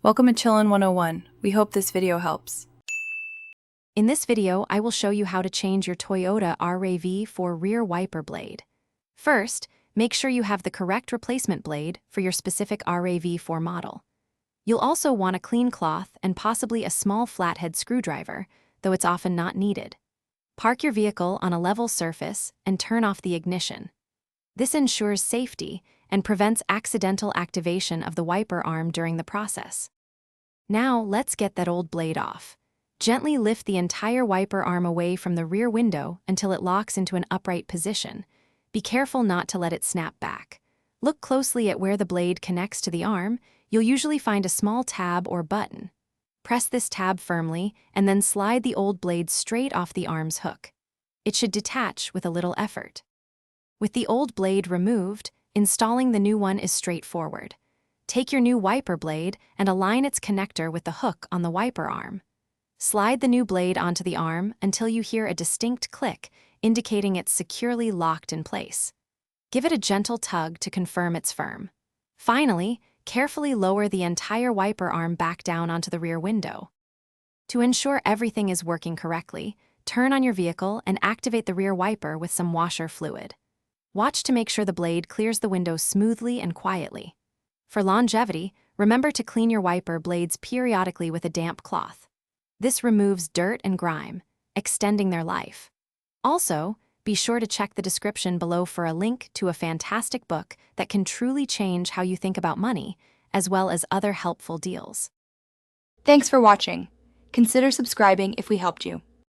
Welcome to Chillin' 101. We hope this video helps. In this video, I will show you how to change your Toyota RAV4 rear wiper blade. First, make sure you have the correct replacement blade for your specific RAV4 model. You'll also want a clean cloth and possibly a small flathead screwdriver, though it's often not needed. Park your vehicle on a level surface and turn off the ignition. This ensures safety and prevents accidental activation of the wiper arm during the process. Now, let's get that old blade off. Gently lift the entire wiper arm away from the rear window until it locks into an upright position. Be careful not to let it snap back. Look closely at where the blade connects to the arm. You'll usually find a small tab or button. Press this tab firmly and then slide the old blade straight off the arm's hook. It should detach with a little effort. With the old blade removed, installing the new one is straightforward. Take your new wiper blade and align its connector with the hook on the wiper arm. Slide the new blade onto the arm until you hear a distinct click, indicating it's securely locked in place. Give it a gentle tug to confirm it's firm. Finally, carefully lower the entire wiper arm back down onto the rear window. To ensure everything is working correctly, turn on your vehicle and activate the rear wiper with some washer fluid. Watch to make sure the blade clears the window smoothly and quietly. For longevity, remember to clean your wiper blades periodically with a damp cloth. This removes dirt and grime, extending their life. Also, be sure to check the description below for a link to a fantastic book that can truly change how you think about money, as well as other helpful deals. Thanks for watching. Consider subscribing if we helped you.